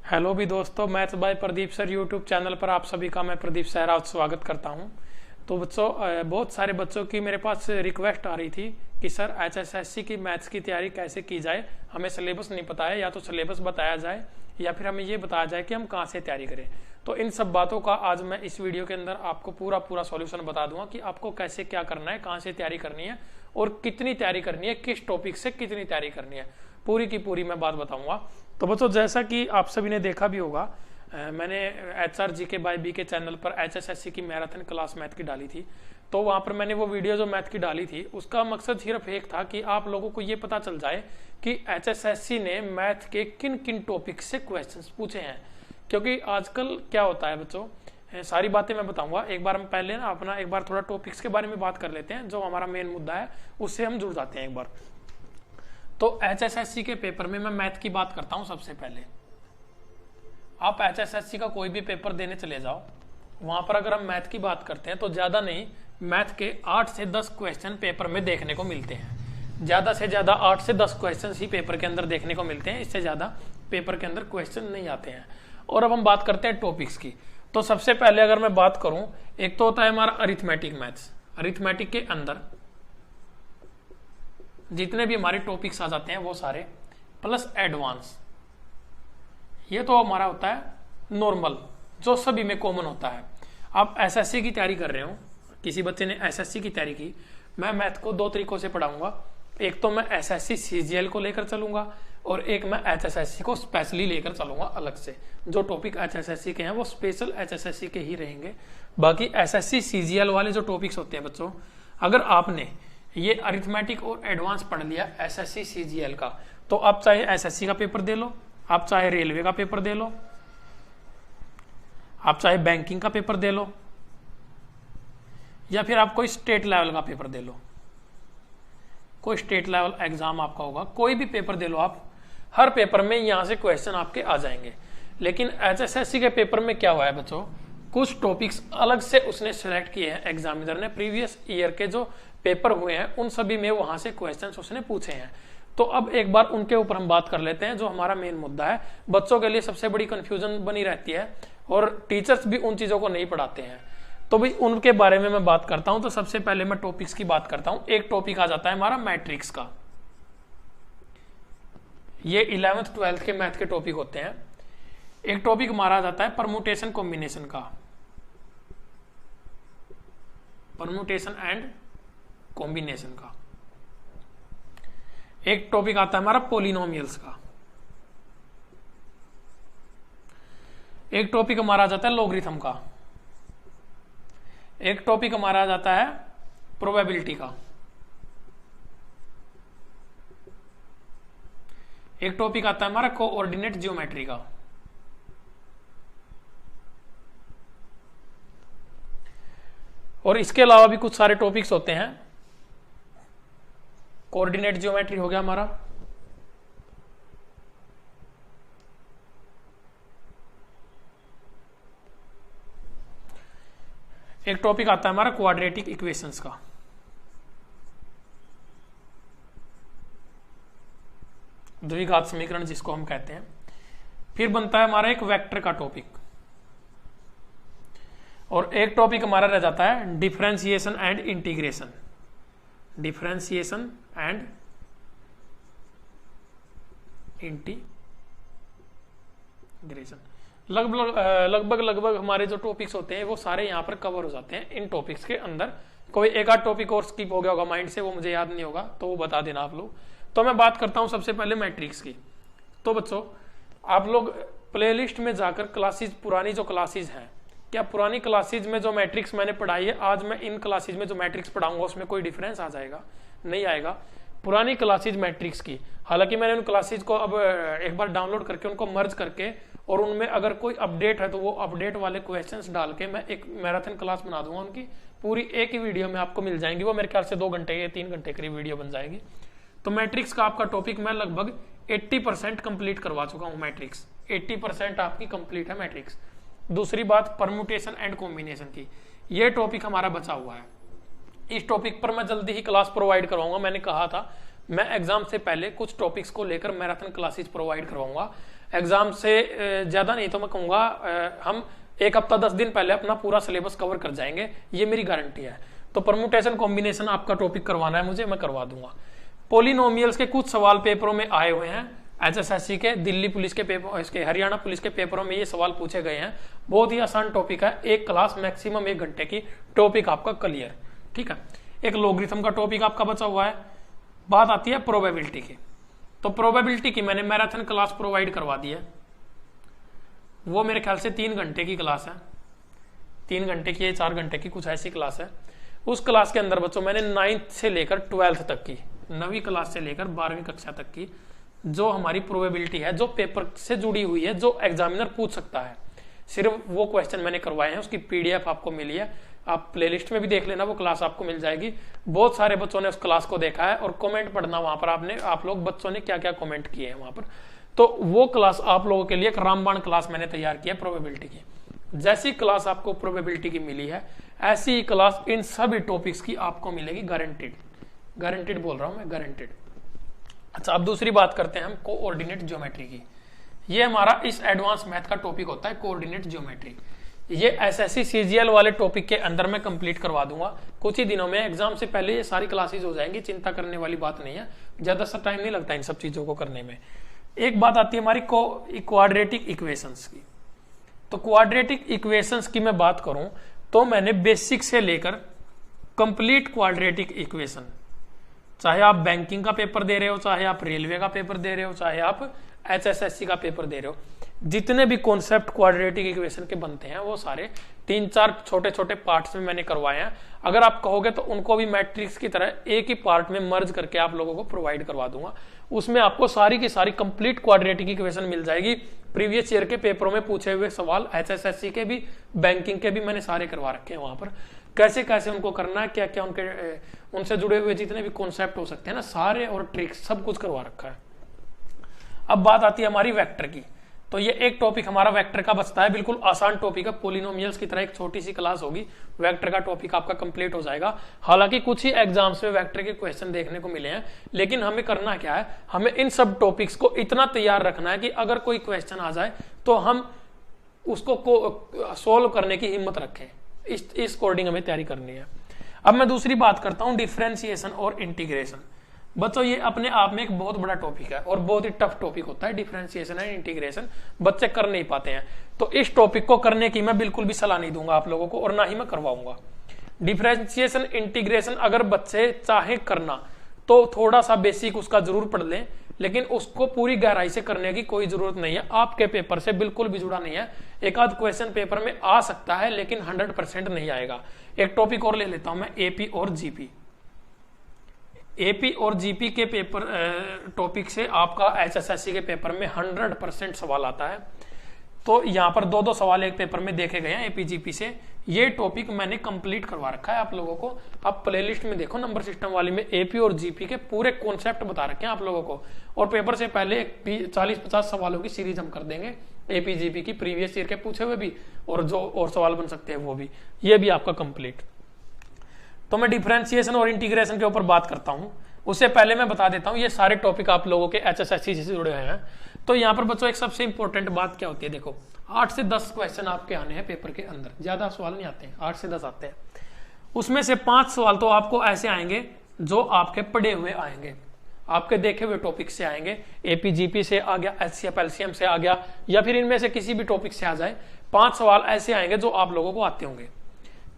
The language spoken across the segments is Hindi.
हेलो भी दोस्तों, maths by Pradeep sir YouTube channel पर आप सभी का मैं प्रदीप सहरावत स्वागत करता हूं। तो बच्चों, बहुत सारे बच्चों की मेरे पास रिक्वेस्ट आ रही थी कि सर एचएसएससी की मैथ्स की तैयारी कैसे की जाए। हमें सिलेबस नहीं पता है, या तो सिलेबस बताया जाए या फिर हमें ये बताया जाए कि हम कहाँ से तैयारी करें। तो इन सब बातों का आज मैं इस वीडियो के अंदर आपको पूरा सॉल्यूशन बता दूंगा कि आपको कैसे क्या करना है, कहाँ से तैयारी करनी है और कितनी तैयारी करनी है, किस टॉपिक से कितनी तैयारी करनी है, पूरी की पूरी मैं बात बताऊंगा। तो बच्चों, जैसा कि आप सभी ने देखा भी होगा, मैंने HRGK बाय BK चैनल पर HSSC की मैराथन क्लास मैथ की डाली थी। तो वहां पर मैंने वो वीडियो जो मैथ की डाली थी उसका मकसद सिर्फ एक था कि आप लोगों को ये पता चल जाए कि HSSC ने मैथ के किन किन टॉपिक से क्वेश्चंस पूछे हैं। क्योंकि आजकल क्या होता है बच्चों, सारी बातें मैं बताऊंगा। एक बार हम पहले ना अपना एक बार थोड़ा टॉपिक्स के बारे में बात कर लेते हैं, जो हमारा मेन मुद्दा है उससे हम जुड़ जाते हैं एक बार। तो HSSC के पेपर में मैं मैथ की बात करता हूं। सबसे पहले आप HSSC का कोई भी पेपर देने चले जाओ, वहां पर अगर हम मैथ की बात करते हैं तो ज्यादा नहीं, मैथ के 8 से 10 क्वेश्चन पेपर में देखने को मिलते हैं। ज्यादा से ज्यादा 8 से 10 क्वेश्चन ही पेपर के अंदर देखने को मिलते हैं, इससे ज्यादा पेपर के अंदर क्वेश्चन नहीं आते हैं। और अब हम बात करते हैं टॉपिक्स की। तो सबसे पहले अगर मैं बात करूं, एक तो होता है हमारा अरिथमेटिक मैथ्स। अरिथमेटिक के अंदर जितने भी हमारे टॉपिक्स आ जाते हैं वो सारे प्लस एडवांस, ये तो हमारा होता है नॉर्मल, जो सभी में कॉमन होता है। आप एसएससी की तैयारी कर रहे हो, किसी बच्चे ने एसएससी की तैयारी की, मैं मैथ को दो तरीकों से पढ़ाऊंगा। एक तो मैं एसएससी सीजीएल को लेकर चलूंगा और एक मैं एचएसएससी को स्पेशली लेकर चलूंगा अलग से। जो टॉपिक एचएसएससी के हैं वो स्पेशल एचएसएससी के ही रहेंगे। बाकी एसएससी सीजीएल वाले जो टॉपिक्स होते हैं बच्चों, अगर आपने ये अरिथमेटिक और एडवांस पढ़ लिया एसएससी सीजीएल का, तो आप चाहे एसएससी का पेपर दे लो, आप चाहे रेलवे का पेपर दे लो, आप चाहे बैंकिंग का पेपर दे लो, या फिर आप कोई स्टेट लेवल का पेपर दे लो, कोई स्टेट लेवल एग्जाम आपका होगा, कोई भी पेपर दे लो आप, हर पेपर में यहां से क्वेश्चन आपके आ जाएंगे। लेकिन एचएसएससी के पेपर में क्या हुआ है बच्चों, कुछ टॉपिक्स अलग से उसने सिलेक्ट किए हैं एग्जामिनर ने। प्रीवियस ईयर के जो पेपर हुए हैं उन सभी में वहां से क्वेश्चंस उसने पूछे हैं। तो अब एक बार उनके ऊपर हम बात कर लेते हैं, जो हमारा मेन मुद्दा है। बच्चों के लिए सबसे बड़ी कंफ्यूजन बनी रहती है और टीचर्स भी उन चीजों को नहीं पढ़ाते हैं, तो भाई उनके बारे में मैं बात करता हूं। तो सबसे पहले मैं टॉपिक्स की बात करता हूं। एक टॉपिक आ जाता है हमारा मैट्रिक्स का। ये 11th 12th के मैथ के टॉपिक होते हैं। एक टॉपिक हमारा आ जाता है परमुटेशन कॉम्बिनेशन का, परमुटेशन एंड कॉम्बिनेशन का। एक टॉपिक आता है हमारा पॉलिनोमियल्स का। एक टॉपिक हमारा आ जाता है लॉगरिथम का। एक टॉपिक हमारा आ जाता है प्रोबेबिलिटी का। एक टॉपिक आता है हमारा कोऑर्डिनेट ज्योमेट्री का। और इसके अलावा भी कुछ सारे टॉपिक्स होते हैं। कोऑर्डिनेट ज्योमेट्री हो गया हमारा, एक टॉपिक आता है हमारा क्वाड्रेटिक इक्वेशंस का। द्विघात समीकरण जिसको हम कहते हैं। फिर बनता है हमारा एक वेक्टर का टॉपिक, और एक टॉपिक हमारा रह जाता है differentiation and integration. Differentiation and integration. लगभग हमारे जो टॉपिक्स होते हैं वो सारे यहाँ पर कवर हो जाते हैं इन टॉपिक्स के अंदर। कोई एक आध टॉपिक और स्किप हो गया होगा माइंड से, वो मुझे याद नहीं होगा, तो वो बता देना आप लोग। तो मैं बात करता हूँ सबसे पहले मैट्रिक्स की। तो बच्चों, आप लोग प्लेलिस्ट में जाकर क्लासेज, पुरानी जो क्लासेज हैं, क्या पुरानी क्लासेज में जो मैट्रिक्स मैंने पढ़ाई है, आज मैं इन क्लासेज में जो मैट्रिक्स पढ़ाऊंगा उसमें कोई डिफरेंस आ जाएगा? नहीं आएगा। पुरानी क्लासेज मैट्रिक्स की, हालांकि मैंने उन क्लासेज को अब एक बार डाउनलोड करके उनको मर्ज करके, और उनमें अगर कोई अपडेट है तो वो अपडेट वाले क्वेश्चंस डाल के मैं एक मैराथन क्लास बना दूंगा उनकी। पूरी एक ही वीडियो में आपको मिल जाएंगी, वो मेरे ख्याल से 2 घंटे या 3 घंटे करीब वीडियो बन जाएगी। तो मैट्रिक्स का आपका टॉपिक मैं लगभग 80% कंप्लीट करवा चुका हूँ। मैट्रिक्स 80% आपकी कंप्लीट है मैट्रिक्स। दूसरी बात परमुटेशन एंड कॉम्बिनेशन की, ये टॉपिक हमारा बचा हुआ है। इस टॉपिक पर मैं जल्दी ही क्लास प्रोवाइड करवाऊंगा। मैंने कहा था मैं एग्जाम से पहले कुछ टॉपिक्स को लेकर मैराथन क्लासेस प्रोवाइड करवाऊंगा। एग्जाम से ज्यादा नहीं तो मैं कहूंगा हम 1 हफ्ता 10 दिन पहले अपना पूरा सिलेबस कवर कर जाएंगे, ये मेरी गारंटी है। तो परम्यूटेशन कॉम्बिनेशन आपका टॉपिक करवाना है मुझे, मैं करवा दूंगा। पोलिनोमियल्स के कुछ सवाल पेपरों में आए हुए हैं, HSSC के, दिल्ली पुलिस के पेपर, इसके हरियाणा पुलिस के पेपरों में ये सवाल पूछे गए हैं। बहुत ही आसान टॉपिक है, एक क्लास मैक्सिमम 1 घंटे की टॉपिक आपका क्लियर। ठीक है, एक लॉगरिथम का टॉपिक आपका बचा हुआ है। बात आती है प्रोबेबिलिटी की, तो प्रोबेबिलिटी की मैंने मैराथन क्लास प्रोवाइड करवा दी है। वो मेरे ख्याल से 3 घंटे की क्लास है, 3 घंटे की, 4 घंटे की, कुछ ऐसी क्लास है। उस क्लास के अंदर बच्चों मैंने 9th से लेकर 12th तक की, 9वीं क्लास से लेकर 12वीं कक्षा तक की जो हमारी प्रोबेबिलिटी है, जो पेपर से जुड़ी हुई है, जो एग्जामिनर पूछ सकता है, सिर्फ वो क्वेश्चन मैंने करवाए हैं। उसकी PDF आपको मिली है, आप प्लेलिस्ट में भी देख लेना, वो क्लास आपको मिल जाएगी। बहुत सारे बच्चों ने उस क्लास को देखा है और कमेंट पढ़ना वहां पर आप लोग बच्चों ने क्या क्या कमेंट किए हैं वहां पर। तो वो क्लास आप लोगों के लिए एक रामबाण क्लास मैंने तैयार किया प्रोबेबिलिटी की। जैसी क्लास आपको प्रोबेबिलिटी की मिली है, ऐसी क्लास इन सभी टॉपिक्स की आपको मिलेगी, गारंटेड। गारंटेड बोल रहा हूं मैं, गारंटेड। अच्छा, अब दूसरी बात करते हैं हम कोऑर्डिनेट ज्योमेट्री की। ये हमारा इस एडवांस मैथ का टॉपिक होता है, कोऑर्डिनेट ज्योमेट्री। ये SSC CGL वाले टॉपिक के अंदर मैं कंप्लीट करवा दूंगा कुछ ही दिनों में। एग्जाम से पहले ये सारी क्लासेस हो जाएंगी, चिंता करने वाली बात नहीं है, ज्यादा सा टाइम नहीं लगता इन सब चीजों को करने में। एक बात आती है हमारी क्वाड्रेटिक इक्वेशंस की। तो क्वाड्रेटिक इक्वेशंस की मैं बात करूं तो मैंने बेसिक से लेकर कंप्लीट क्वाड्रेटिक इक्वेशन, चाहे आप बैंकिंग का पेपर दे रहे हो, चाहे आप रेलवे का पेपर दे रहे हो, चाहे आप HSSC का पेपर दे रहे हो, जितने भी कॉन्सेप्ट क्वाड्रेटिक इक्वेशन के बनते हैं वो सारे 3-4 छोटे छोटे पार्ट्स में मैंने करवाए हैं। अगर आप कहोगे तो उनको भी मैट्रिक्स की तरह एक ही पार्ट में मर्ज करके आप लोगों को प्रोवाइड करवा दूंगा। उसमें आपको सारी की सारी कंप्लीट क्वाड्रेटिक इक्वेशन मिल जाएगी। प्रीवियस ईयर के पेपरों में पूछे हुए सवाल HSSC के भी, बैंकिंग के भी मैंने सारे करवा रखे हैं वहां पर। कैसे कैसे उनको करना है, क्या क्या उनसे जुड़े हुए जितने भी कॉन्सेप्ट हो सकते हैं ना, सारे और ट्रिक्स सब कुछ करवा रखा है। अब बात आती है हमारी वेक्टर की। तो ये एक टॉपिक हमारा वेक्टर का बचता है, बिल्कुल आसान टॉपिक है, पोलिनोमियल्स की तरह एक छोटी सी क्लास होगी, वेक्टर का टॉपिक आपका कंप्लीट हो जाएगा। हालांकि कुछ ही एग्जाम्स में वेक्टर के क्वेश्चन देखने को मिले हैं, लेकिन हमें करना क्या है, हमें इन सब टॉपिक्स को इतना तैयार रखना है कि अगर कोई क्वेश्चन आ जाए तो हम उसको सोल्व करने की हिम्मत रखें। इस अकॉर्डिंग हमें तैयारी करनी है। अब मैं दूसरी बात करता हूं डिफरेंशिएशन और इंटीग्रेशन। बच्चों ये अपने आप में एक बहुत बड़ा टॉपिक है और बहुत ही टफ टॉपिक होता है डिफरेंशिएशन एंड इंटीग्रेशन, बच्चे कर नहीं पाते हैं। तो इस टॉपिक को करने की मैं बिल्कुल भी सलाह नहीं दूंगा आप लोगों को, और ना ही मैं करवाऊंगा। डिफरेंशिएशन इंटीग्रेशन अगर बच्चे चाहे करना तो थोड़ा सा बेसिक उसका जरूर पढ़ लें, लेकिन उसको पूरी गहराई से करने की कोई जरूरत नहीं है, आपके पेपर से बिल्कुल भी जुड़ा नहीं है। एक आध क्वेश्चन पेपर में आ सकता है लेकिन 100% नहीं आएगा। एक टॉपिक और ले लेता हूं मैं, एपी और जीपी। एपी और जीपी के पेपर टॉपिक से आपका HSSC के पेपर में 100% सवाल आता है। तो यहाँ पर 2-2 सवाल एक पेपर में देखे गए हैं एपी जीपी से। ये टॉपिक मैंने कंप्लीट करवा रखा है आप लोगों को। आप प्लेलिस्ट में देखो, नंबर सिस्टम वाली में एपी और जीपी के पूरे कॉन्सेप्ट बता रखे हैं आप लोगों को। और पेपर से पहले 40-50 सवालों की सीरीज हम कर देंगे, एपी जीपी की, प्रीवियस ईयर के पूछे हुए भी और जो और सवाल बन सकते हैं वो भी, ये भी आपका कंप्लीट। तो मैं डिफरेंशिएशन और इंटीग्रेशन के ऊपर बात करता हूं, उससे पहले मैं बता देता हूं ये सारे टॉपिक आप लोगों के HSSC से जुड़े हुए हैं। तो यहाँ पर बच्चों एक सबसे इंपॉर्टेंट बात क्या होती है, देखो 8 से 10 क्वेश्चन आपके आने हैं पेपर के अंदर, ज्यादा सवाल नहीं आते हैं, 8 से 10 आते हैं। उसमें से 5 सवाल तो आपको ऐसे आएंगे जो आपके पढ़े हुए आएंगे, आपके देखे हुए टॉपिक से आएंगे। एपीजीपी से आ गया, HCF LCM से आ गया, या फिर इनमें से किसी भी टॉपिक से आ जाए। 5 सवाल ऐसे आएंगे जो आप लोगों को आते होंगे,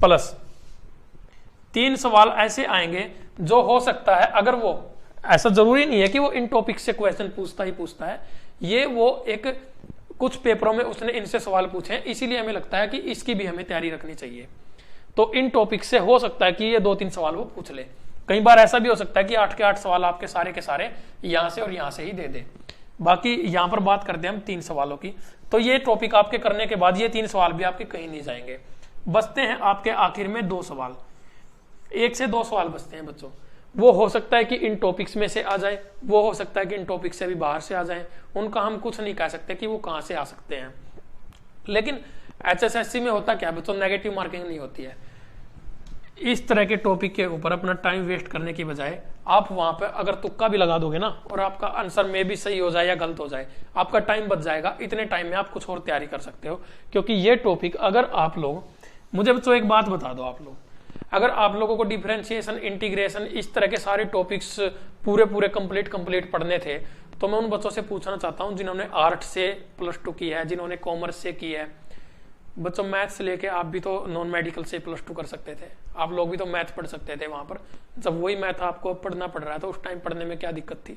प्लस 3 सवाल ऐसे आएंगे जो हो सकता है, अगर वो, ऐसा जरूरी नहीं है कि वो इन टॉपिक से क्वेश्चन पूछता ही पूछता है, ये वो एक कुछ पेपरों में उसने इनसे सवाल पूछे हैं, इसीलिए हमें लगता है कि इसकी भी हमें तैयारी रखनी चाहिए। तो इन टॉपिक से हो सकता है कि ये 2-3 सवाल वो पूछ ले। कई बार ऐसा भी हो सकता है कि 8 के 8 सवाल आपके सारे के सारे यहां से और यहां से ही दे दे। बाकी यहां पर बात करते हैं हम 3 सवालों की। तो ये टॉपिक आपके करने के बाद ये 3 सवाल भी आपके कहीं नहीं जाएंगे। बचते हैं आपके आखिर में 2 सवाल, 1 से 2 सवाल बचते हैं बच्चों। वो हो सकता है कि इन टॉपिक्स में से आ जाए, वो हो सकता है कि इन टॉपिक से भी बाहर से आ जाए, उनका हम कुछ नहीं कह सकते कि वो कहां से आ सकते हैं। लेकिन HSSC में होता क्या है बच्चों, नेगेटिव मार्किंग नहीं होती है। इस तरह के टॉपिक के ऊपर अपना टाइम वेस्ट करने की बजाय आप वहां पर अगर तुक्का भी लगा दोगे ना और आपका आंसर में भी सही हो जाए या गलत हो जाए, आपका टाइम बच जाएगा। इतने टाइम में आप कुछ और तैयारी कर सकते हो। क्योंकि ये टॉपिक अगर आप लोग, मुझे बच्चों एक बात बता दो, आप लोग अगर आप लोगों को डिफरेंशिएशन, इंटीग्रेशन, इस तरह के सारे टॉपिक्स पूरे कंप्लीट पढ़ने थे, तो मैं उन बच्चों से पूछना चाहता हूं जिन्होंने आर्ट से +2 की है, जिन्होंने कॉमर्स से की है। बच्चों मैथ से लेके आप भी तो नॉन मेडिकल से +2 कर सकते थे, आप लोग भी तो मैथ पढ़ सकते थे वहां पर। जब वही मैथ आपको पढ़ना पड़ रहा है तो उस टाइम पढ़ने में क्या दिक्कत थी।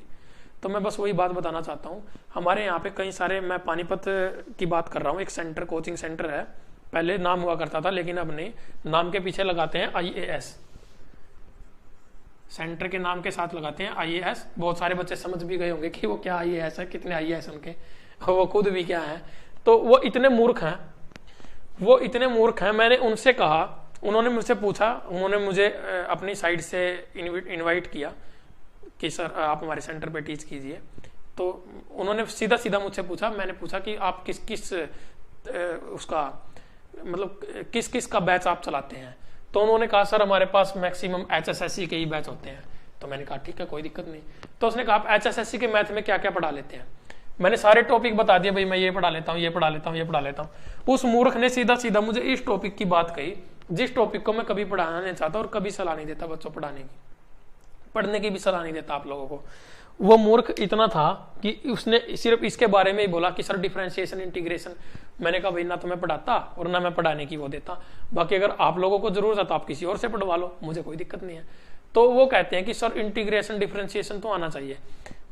तो मैं बस वही बात बताना चाहता हूँ। हमारे यहाँ पे कई सारे, मैं पानीपत की बात कर रहा हूँ, एक सेंटर, कोचिंग सेंटर है, पहले नाम हुआ करता था लेकिन अब नहीं, नाम के पीछे लगाते हैं IAS, सेंटर के नाम के साथ लगाते हैं IAS। बहुत सारे बच्चे समझ भी गए होंगे कि वो क्या IAS है, कितने IAS उनके, वो खुद भी क्या है। तो वो इतने मूर्ख हैं, मैंने उनसे कहा, उन्होंने मुझसे पूछा, उन्होंने मुझे अपनी साइड से इनवाइट किया कि सर आप हमारे सेंटर पे टीच कीजिए। तो उन्होंने सीधा मुझसे पूछा, मैंने पूछा कि आप किस उसका मतलब किस का बैच आप चलाते हैं। तो उन्होंने कहा सर हमारे पास मैक्सिमम HSSC के ही बैच होते हैं। तो मैंने कहा ठीक है, कोई दिक्कत नहीं। तो उसने कहा आप HSSC के मैथ में क्या क्या पढ़ा लेते हैं। मैंने सारे टॉपिक बता दिए, भाई मैं ये पढ़ा लेता हूँ, ये पढ़ा लेता हूँ, ये पढ़ा लेता हूँ। उस मूर्ख ने सीधा मुझे इस टॉपिक की बात कही, जिस टॉपिक को मैं कभी पढ़ाना नहीं चाहता और कभी सलाह नहीं देता बच्चों पढ़ने की भी सलाह नहीं देता आप लोगों को। वो मूर्ख इतना था कि उसने सिर्फ इसके बारे में ही बोला कि सर डिफरेंशिएशन, इंटीग्रेशन। मैंने कहा भाई ना तो मैं पढ़ाता और ना मैं पढ़ाने की वो देता, बाकी अगर आप लोगों को जरूरत है तो आप किसी और से पढ़वा लो, मुझे कोई दिक्कत नहीं है। तो वो कहते हैं कि सर इंटीग्रेशन, डिफरेंशिएशन तो आना चाहिए।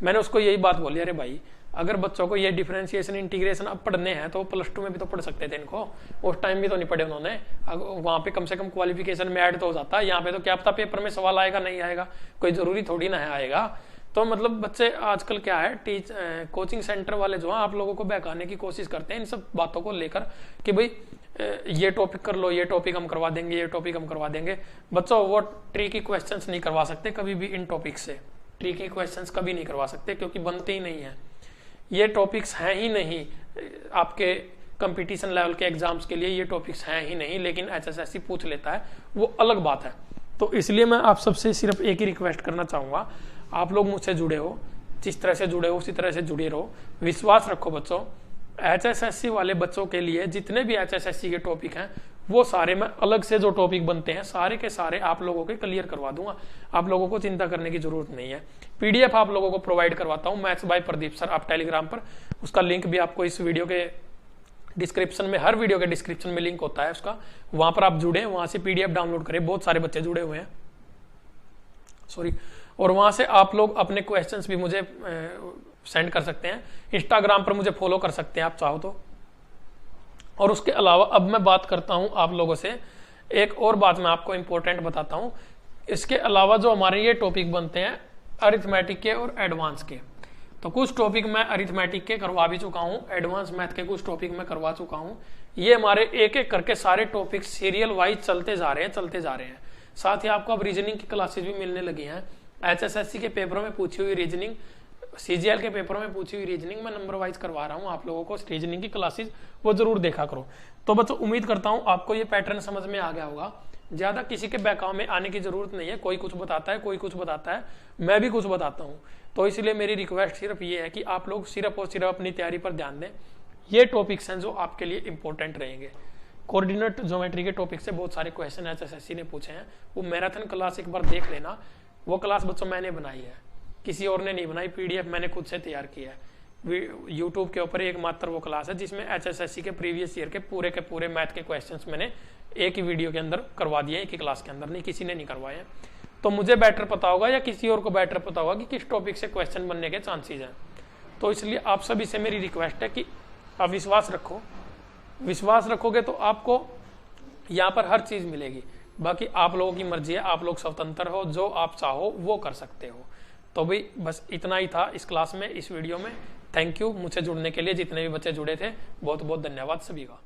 मैंने उसको यही बात बोली, अरे भाई अगर बच्चों को ये डिफरेंशिएशन, इंटीग्रेशन अब पढ़ने हैं तो +2 में भी तो पढ़ सकते थे इनको, उस टाइम भी तो नहीं पढ़े उन्होंने। वहां पे कम से कम क्वालिफिकेशन में ऐड तो हो जाता है। यहाँ पे तो क्या पता पेपर में सवाल आएगा नहीं आएगा, कोई जरूरी थोड़ी ना है आएगा। तो मतलब बच्चे आजकल क्या है, कोचिंग सेंटर वाले जो है आप लोगों को बहकाने की कोशिश करते हैं इन सब बातों को लेकर कि भाई ये टॉपिक कर लो, ये टॉपिक हम करवा देंगे, ये टॉपिक हम करवा देंगे। बच्चों वो ट्रिकी क्वेश्चंस नहीं करवा सकते कभी भी इन टॉपिक से, ट्रिकी क्वेश्चंस कभी नहीं करवा सकते क्योंकि बनते ही नहीं है। ये टॉपिक्स हैं ही नहीं आपके कंपटीशन लेवल के एग्जाम्स के लिए, ये टॉपिक्स हैं ही नहीं, लेकिन HSSC पूछ लेता है, वो अलग बात है। तो इसलिए मैं आप सबसे सिर्फ एक ही रिक्वेस्ट करना चाहूंगा, आप लोग मुझसे जुड़े हो, जिस तरह से जुड़े हो उसी तरह से जुड़े रहो, विश्वास रखो बच्चों। HSSC वाले बच्चों के लिए जितने भी HSSC के टॉपिक हैं वो सारे मैं अलग से जो टॉपिक बनते हैं सारे के सारे आप लोगों के क्लियर करवा दूंगा, आप लोगों को चिंता करने की जरूरत नहीं है। PDF आप लोगों को प्रोवाइड करवाता हूँ, मैथ्स बाय प्रदीप सर, आप टेलीग्राम पर, उसका लिंक भी आपको इस वीडियो के डिस्क्रिप्शन में, हर वीडियो के डिस्क्रिप्शन में लिंक होता है उसका, वहां पर आप जुड़े, वहां से PDF डाउनलोड करें। बहुत सारे बच्चे जुड़े हुए हैं, सॉरी, और वहां से आप लोग अपने क्वेश्चंस भी मुझे सेंड कर सकते हैं। इंस्टाग्राम पर मुझे फॉलो कर सकते हैं आप चाहो तो। और उसके अलावा अब मैं बात करता हूं आप लोगों से, एक और बात मैं आपको इंपॉर्टेंट बताता हूं। इसके अलावा जो हमारे ये टॉपिक बनते हैं अरिथमेटिक के और एडवांस के, तो कुछ टॉपिक मैं अरिथमेटिक के करवा भी चुका हूं, एडवांस मैथ के कुछ टॉपिक मैं करवा चुका हूं। ये हमारे एक एक करके सारे टॉपिक सीरियल वाइज चलते जा रहे हैं। साथ ही आपको अब रीजनिंग की क्लासेस भी मिलने लगी हैं। HSSC के पेपरों में पूछी हुई रीजनिंग, CGL के पेपरों में पूछी हुई रीजनिंग मैं नंबर वाइज करवा रहा हूं आप लोगों को। रीजनिंग की क्लासेस वो जरूर देखा करो। तो बच्चों उम्मीद करता हूं आपको ये पैटर्न समझ में आ गया होगा। ज्यादा किसी के बहकाव में आने की जरूरत नहीं है, कोई कुछ बताता है, कोई कुछ बताता है, मैं भी कुछ बताता हूं। तो इसलिए मेरी रिक्वेस्ट सिर्फ ये है कि आप लोग सिर्फ और सिर्फ अपनी तैयारी पर ध्यान दें। ये टॉपिक्स हैं जो आपके लिए इंपॉर्टेंट रहेंगे। कोऑर्डिनेट ज्योमेट्री के टॉपिक से बहुत सारे क्वेश्चन HSSC ने पूछे हैं, वो मैराथन क्लास एक बार देख लेना। वो क्लास बच्चों मैंने बनाई है, किसी और ने नहीं बनाई, PDF मैंने खुद से तैयार किया है। यूट्यूब के ऊपर एकमात्र वो क्लास है जिसमें HSSC के प्रीवियस ईयर के पूरे मैथ के क्वेश्चंस मैंने एक ही वीडियो के अंदर करवा दिए, एक ही क्लास के अंदर, नहीं किसी ने नहीं करवाए। तो मुझे बेटर पता होगा या किसी और को बेटर पता होगा कि किस टॉपिक से क्वेश्चन बनने के चांसेस हैं। तो इसलिए आप सभी से मेरी रिक्वेस्ट है कि आप विश्वास रखो, विश्वास रखोगे तो आपको यहाँ पर हर चीज मिलेगी। बाकी आप लोगों की मर्जी है, आप लोग स्वतंत्र हो, जो आप चाहो वो कर सकते हो। तो भाई बस इतना ही था इस क्लास में, इस वीडियो में। थैंक यू मुझसे जुड़ने के लिए, जितने भी बच्चे जुड़े थे बहुत बहुत धन्यवाद सभी का।